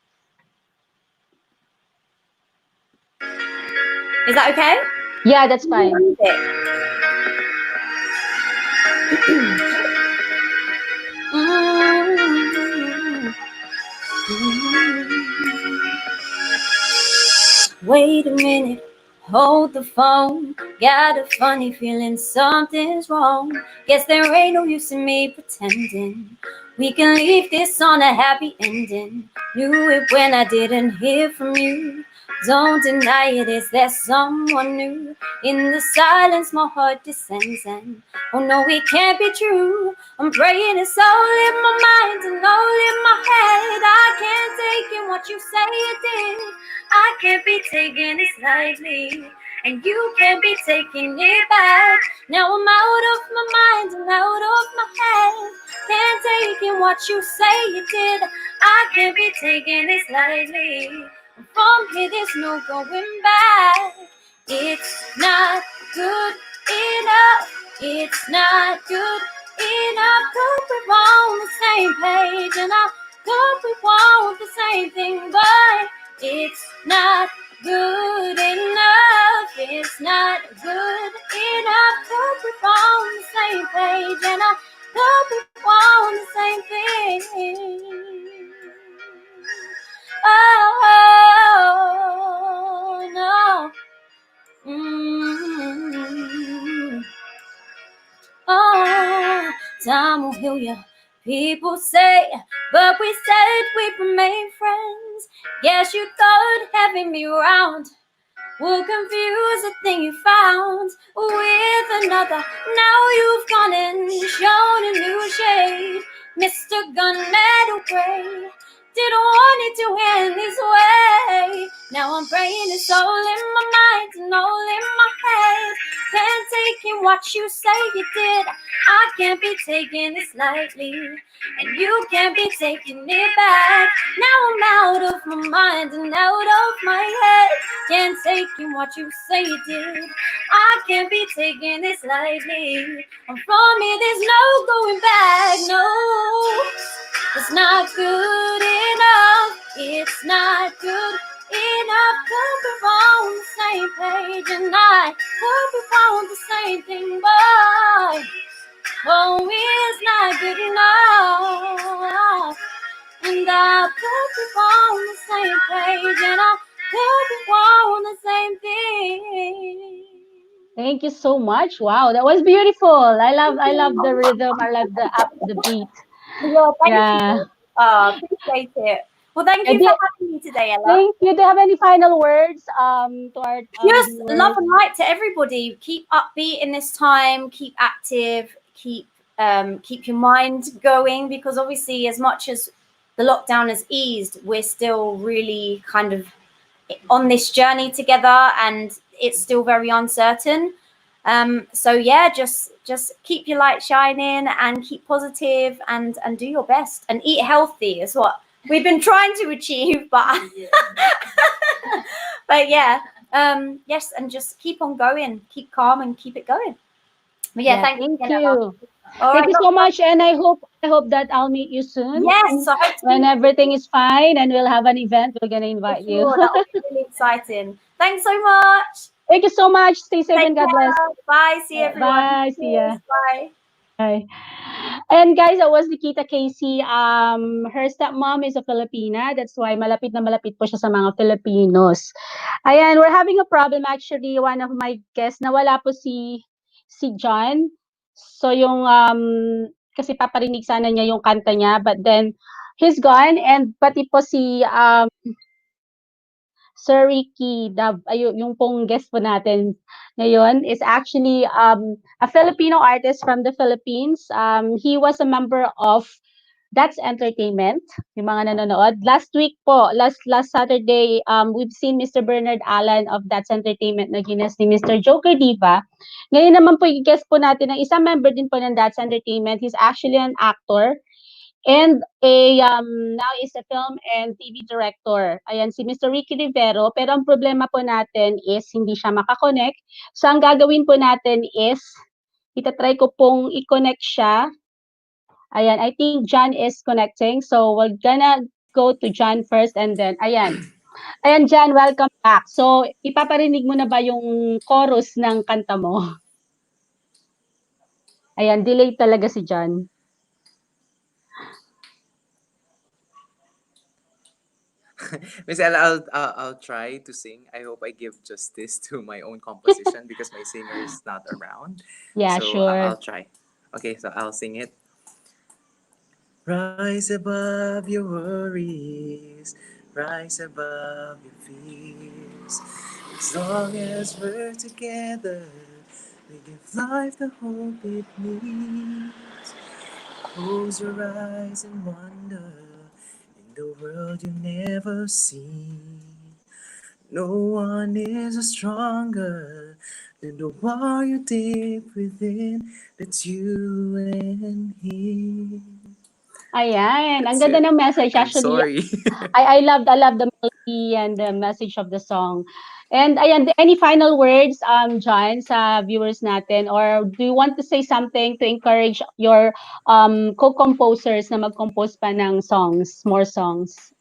Is that okay? Yeah, that's fine. Wait a minute, hold the phone. Got a funny feeling something's wrong. Guess there ain't no use in me pretending. We can leave this on a happy ending. Knew it when I didn't hear from you. Don't deny it, is there someone new? In the silence my heart descends and oh no, it can't be true. I'm praying it's all in my mind and all in my head. I can't take in what you say you did. I can't be taking it lightly, and you can't be taking it back. Now I'm out of my mind and out of my head. Can't take in what you say you did. I can't be taking this lightly. From here there's no going back. It's not good enough. It's not good enough. Could we on the same page, and I could we want the same thing, but it's not good enough. It's not good enough. Could we on the same page, and I could we want the same thing. Oh no. Oh, time will heal you, people say, but we said we'd remain friends. Guess you thought having me around will confuse the thing you found with another. Now you've gone and shown a new shade. Mr. Gunmetal Gray didn't want it to end this way. Now I'm praying it's all in my mind and all in my head. Can't take in what you say you did. I can't be taking this lightly, and you can't be taking it back. Now I'm out of my mind and out of my head. Can't take in what you say you did. I can't be taking this lightly. And from me, there's no going back. No, it's not good enough. It's not good enough. Hope we're on the same page, and I hope we found the same thing, but oh, it's not good enough. And I hope we're on the same page, and I hope we're on the same thing. Thank you so much. Wow, that was beautiful. I love the rhythm. I love the beat. Yeah, thank Yeah. you. Appreciate it. Well, thank I you for did, having me today, Ella. thank you. Do you have any final words to our Just love viewers? and light to everybody. Keep upbeat in this time. Keep active. Keep your mind going, because obviously, as much as the lockdown has eased, we're still really kind of on this journey together, and it's still very uncertain. So yeah, just keep your light shining and keep positive, and do your best and eat healthy is what we've been trying to achieve, but but yeah, yes, and just keep on going, keep calm and keep it going. But yeah, Yeah, thanks thank again, Ella. you. All Thank right, you so much, and I hope that I'll meet you soon yes, I hope to when be everything is fine and we'll have an event. We're gonna for invite you. sure. That will be really exciting. Thanks so much. Thank you so much. Stay safe Take and God bless. care. Bye. See everyone. Bye. See Cheers. ya. Bye. Bye. And guys, that was Nikita Casey. Her stepmom is a Filipina. That's why malapit na malapit po siya sa mga Filipinos. Ayan, we're having a problem actually. One of my guests, nawala po si John. So yung kasi paparinig sana niya yung kanta niya, but then he's gone, and pati po si Sir Ricky Dab, yung pong guest po natin ngayon is actually a Filipino artist from the Philippines. He was a member of That's Entertainment, yung mga nanonood. Last week po, last Saturday, we've seen Mr. Bernard Allen of That's Entertainment na ginas ni Mr. Joker Diva. Ngayon naman po, i-guest po natin ng isang member din po ng That's Entertainment. He's actually an actor and now is a film and TV director. Ayan, si Mr. Ricky Rivero. Pero ang problema po natin is hindi siya makakonect. So, ang gagawin po natin is, itatry ko pong i-connect siya. Ayan, I think John is connecting. So, we're gonna go to John first and then, ayan. Ayan, John, welcome back. So, ipaparinig mo na ba yung chorus ng kanta mo? Ayan, delay talaga si John. Miss Ella, I'll try to sing. I hope I give justice to my own composition because my singer is not around. Yeah, So sure. I'll try. Okay, so I'll sing it. Rise above your worries, rise above your fears. As long as we're together, we give life the hope it needs. Close your eyes and wonder in the world you never seen. No one is stronger than the warrior deep within. That's you and him. Ayan, ang That's ganda it. ng message. I'm Actually, sorry. I love the melody and the message of the song. And ayan, any final words, John, sa viewers natin? Or do you want to say something to encourage your co-composers na mag-compose pa ng songs, more songs?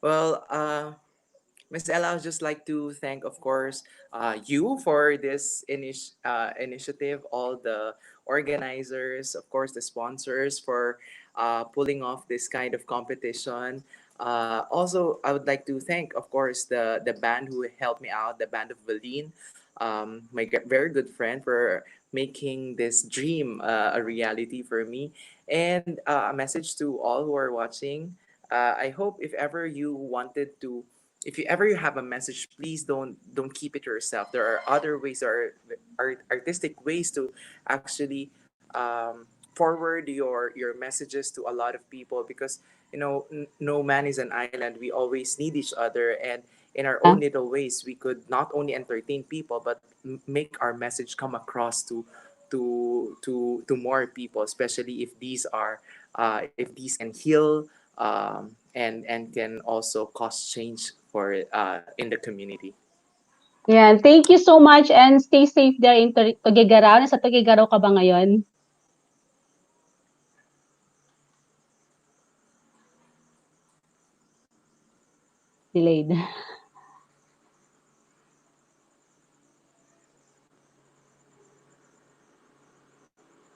Well, Miss Ella, I would just like to thank, of course, you for this initiative, all the organizers, of course, the sponsors for pulling off this kind of competition. Also, I would like to thank, of course, the band who helped me out, the band of Valine, my very good friend, for making this dream a reality for me. And a message to all who are watching. I hope if ever you wanted to, if you ever you have a message, please don't keep it to yourself. There are other ways, or artistic ways to actually forward your messages to a lot of people, because no man is an island. We always need each other, and in our Yeah. own little ways we could not only entertain people, but make our message come across to more people, especially if these are if these can heal, and can also cause change for in the community. Yan. Thank you so much and stay safe there in Tuguegarao. Nasa Tuguegarao ka ba ngayon? Delayed.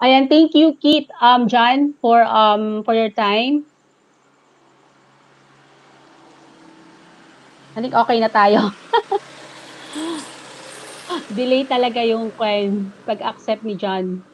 Ayan, thank you, Kit, John, for your time. I think okay na tayo. Delay talaga yung pag-accept ni John.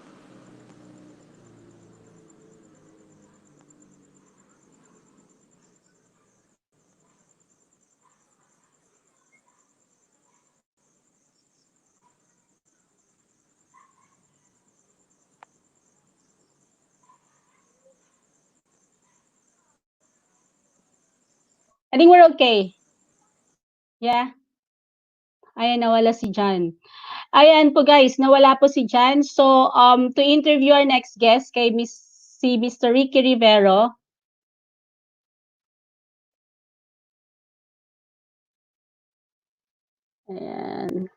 I think we're okay. Yeah. Ayan, nawala si John. Ayan po guys, nawala po si John. So, to interview our next guest kay si Mr. Ricky Rivero. Ayan.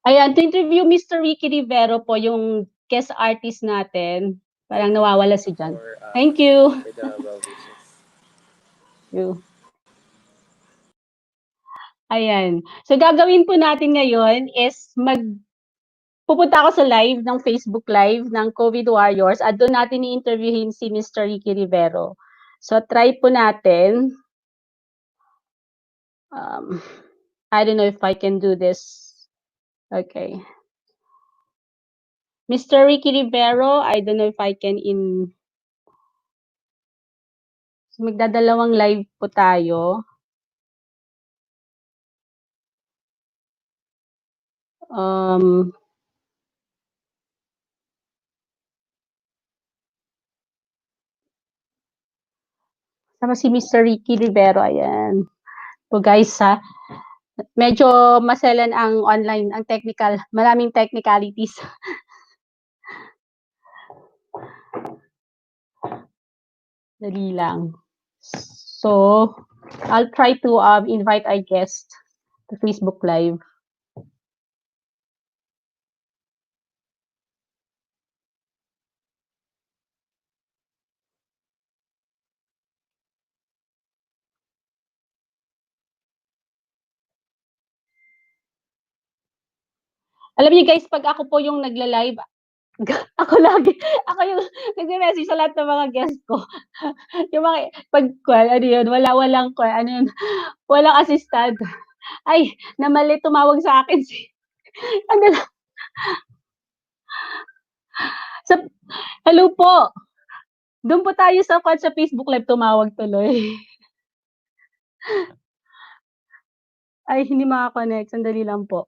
Ayan, to interview Mr. Ricky Rivero po, yung guest artist natin. Parang nawawala si John. Thank you. For the well wishes. You. Ayan. So, gagawin po natin ngayon is pupunta ako sa live ng Facebook Live ng COVID Warriors at doon natin i-interviewin si Mr. Ricky Rivero. So, try po natin. I don't know if I can do this. Okay. Mr. Ricky Rivero, I don't know if I can magdadalawang live po tayo. Sama si Mr. Ricky Rivero, ayan. So guys, ha, medyo maselan ang online, ang technical, maraming technicalities. Dali lang. So, I'll try to invite our guest to Facebook Live. Alam niyo guys, pag ako po yung nagla-live, ako yung nagme-message sa lahat ng mga guest ko. Yung mga, ano yun, walang assistant. Ay, namali tumawag sa akin ano lang. Hello po. Doon po tayo sa Facebook Live, tumawag tuloy. Ay, hindi makakonect. Sandali lang po.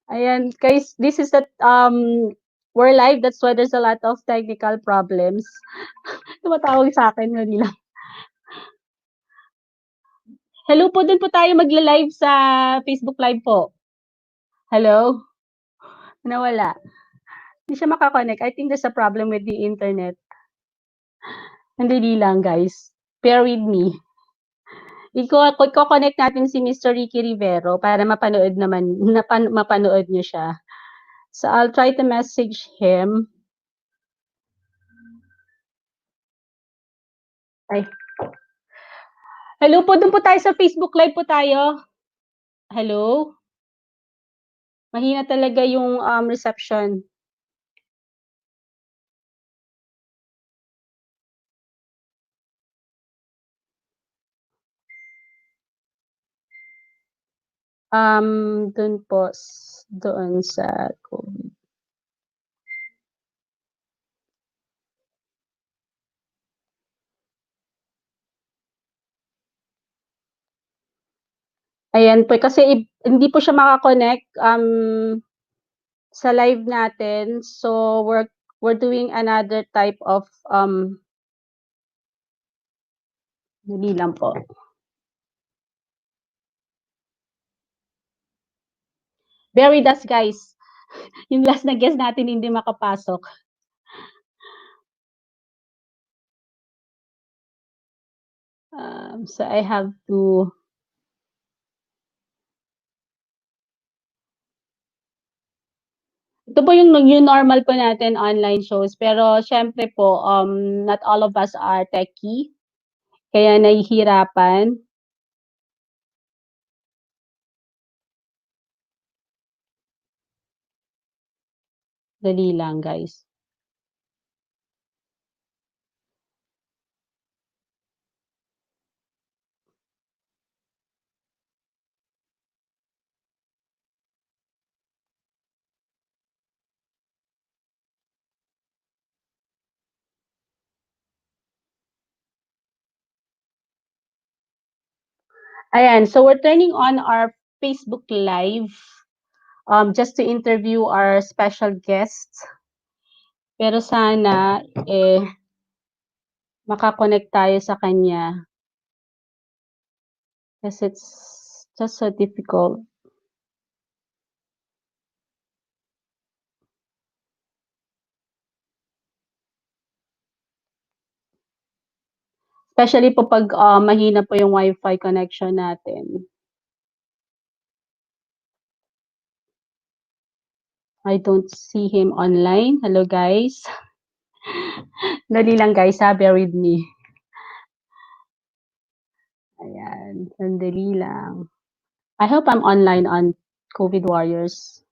Ayan, guys, this is that we're live. That's why there's a lot of technical problems. Tumatawag sa akin, hindi lang. Hello po, doon po tayo magla-live sa Facebook Live po. Hello? Nawala. Hindi siya makakonect. I think there's a problem with the internet. Hindi lang, guys. Bear with me. I-connect natin si Mr. Ricky Rivero para mapanood niyo siya. So, I'll try to message him. Ay. Hello po, doon po tayo sa Facebook Live po tayo. Hello? Mahina talaga yung reception. Doon po, doon sa COVID. Ayan po, kasi hindi po siya makakonect sa live natin. So, we're doing another type of dali lang po. Bear with us, guys. Yung last na guest natin hindi makapasok. So I have to ito po yung new normal po natin online shows pero siyempre po not all of us are techie kaya nahihirapan. Dali lang guys. Ayan, so we're turning on our Facebook Live just to interview our special guests. Pero sana makakonect tayo sa kanya. Because it's just so difficult. Especially po pag mahina po yung Wi-Fi connection natin. I don't see him online. Hello guys. Dali lang guys ha, bear with me. Ayan, sandali lang. I hope I'm online on COVID Warriors.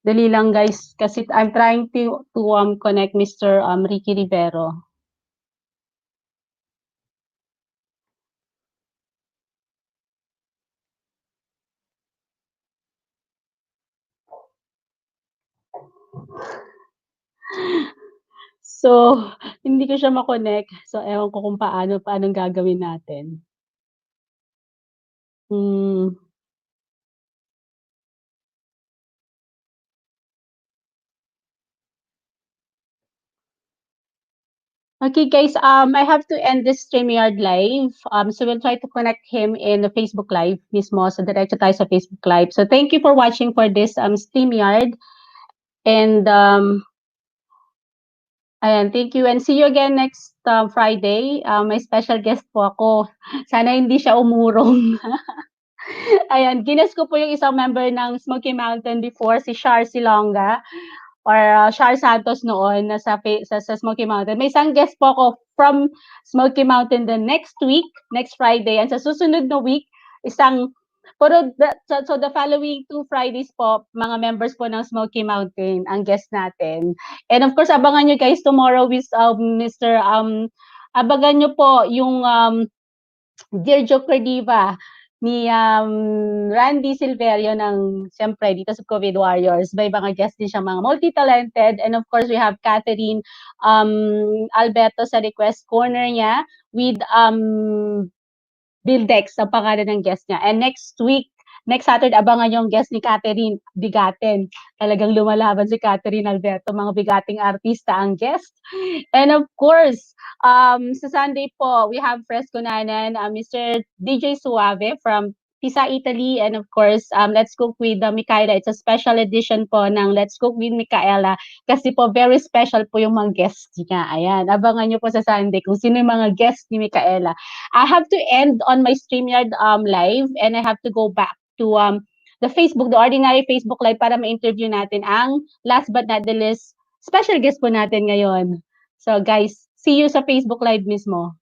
Dali lang guys kasi I'm trying to connect Mr. Ricky Rivero. So, hindi ko siya ma-connect. So, ewan ko kung paanong gagawin natin. Okay, guys, I have to end this StreamYard live. So we'll try to connect him in the Facebook Live mismo. So diretso tayo sa Facebook Live. So thank you for watching for this StreamYard. And ayan, thank you. And see you again next Friday. May special guest po ako. Sana hindi siya umurong. Ayan, ginas ko po yung isang member ng Smoky Mountain before, si Char Silonga. Or Char Santos noon na sa Smoky Mountain. May isang guest po ako from Smoky Mountain the next week, next Friday. And sa susunod na week, so the following 2 Fridays po, mga members po ng Smoky Mountain ang guest natin. And of course, abangan nyo guys tomorrow with Mr. Abangan nyo po yung Dear Joker Diva ni Randy Silverio ng siyempre dito sa COVID Warriors. May mga guests din siya, mga multi-talented. And of course, we have Catherine Alberto sa request corner niya with Bill Dex ang pangalan ng guest niya. And next week, next Saturday, abangan yung guest ni Catherine Bigaten. Talagang lumalaban si Catherine Alberto, mga bigating artista ang guest. And of course, sa Sunday po, we have Fresco Nanan, Mr. DJ Suave from Pisa, Italy. And of course, Let's Cook with Micaela. It's a special edition po ng Let's Cook with Micaela. Kasi po, very special po yung mga guests niya. Ayan, abangan nyo po sa Sunday kung sino yung mga guests ni Micaela. I have to end on my StreamYard live and I have to go back to the ordinary Facebook live para ma-interview natin ang last but not the least special guest po natin ngayon. So guys, see you sa Facebook live mismo.